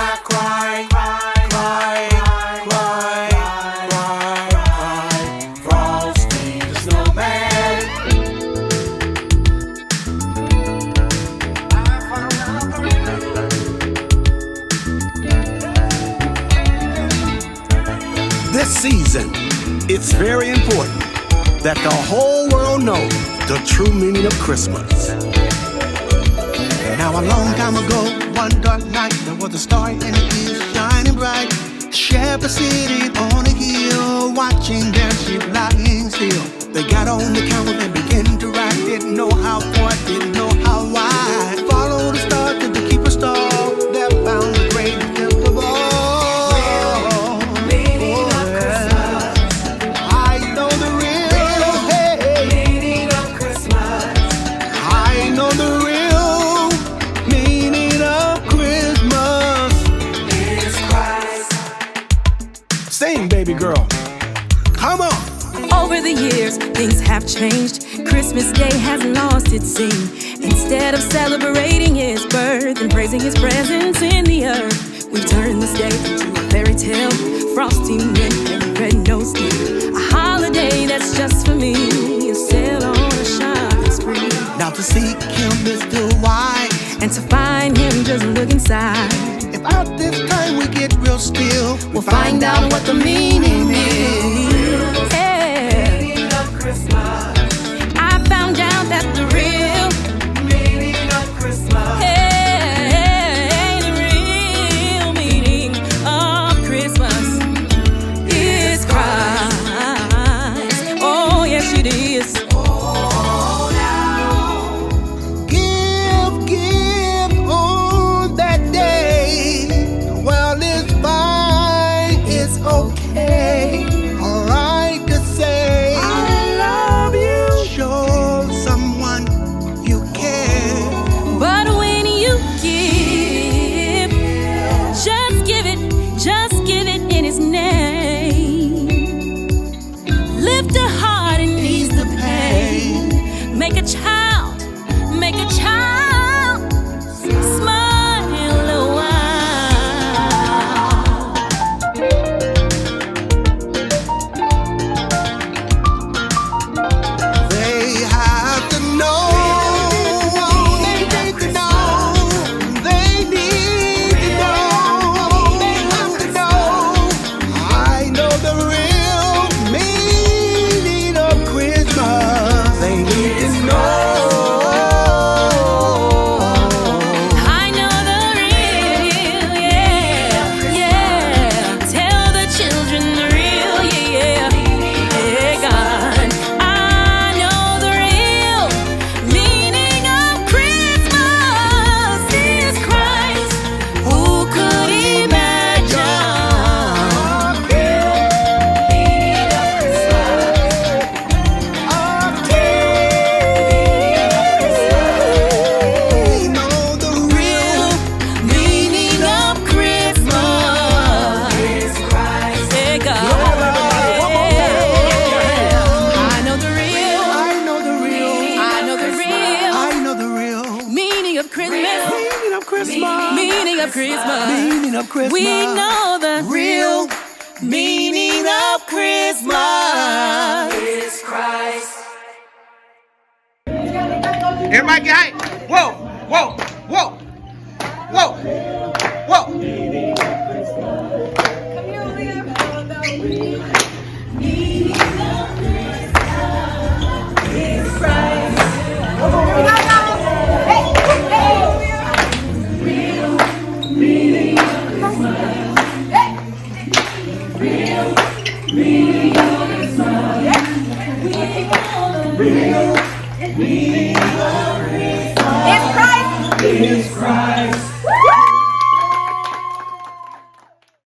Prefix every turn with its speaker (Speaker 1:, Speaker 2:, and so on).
Speaker 1: I cry, cry, cry, cry, cry, Frosty the Snowman. This season, it's very important that the whole world knows the true meaning of Christmas. Now a long time ago, one dark night, there was a star and it is shining bright. Shepherds sitting on a hill, watching their sheep lying still. They got on the camel and began to ride. Didn't know how far, didn't know how wide. Follow the star to the keeper's star. They found the greatest gift of all. Sing, baby girl. Come on.
Speaker 2: Over the years, things have changed. Christmas Day has lost its zing. Instead of celebrating his birth and praising his presence in the earth, we've turned this day into a fairy tale. Frosty men and red-nosed deer. A holiday that's just for me. A sail on a shopping spree.
Speaker 1: Now to seek him is still wide,
Speaker 2: and to find him, just look inside.
Speaker 1: If out this time we get real still,
Speaker 2: we'll find out what the meaning is. Yeah.
Speaker 1: Meaning of Christmas.
Speaker 2: I found out that the real
Speaker 1: meaning of Christmas.
Speaker 2: Hey, the real meaning of Christmas is Christ. Oh, yes, it is.
Speaker 1: Okay, alright to say I love you. Show someone you care.
Speaker 2: But when you give, just give it in his name. Lift a heart and ease the pain. Make a child smile a while. Meaning of Christmas.
Speaker 1: Meaning of Christmas.
Speaker 2: We know the real meaning of Christmas is Christ.
Speaker 3: Everybody get hype. Whoa, whoa, whoa, whoa, whoa.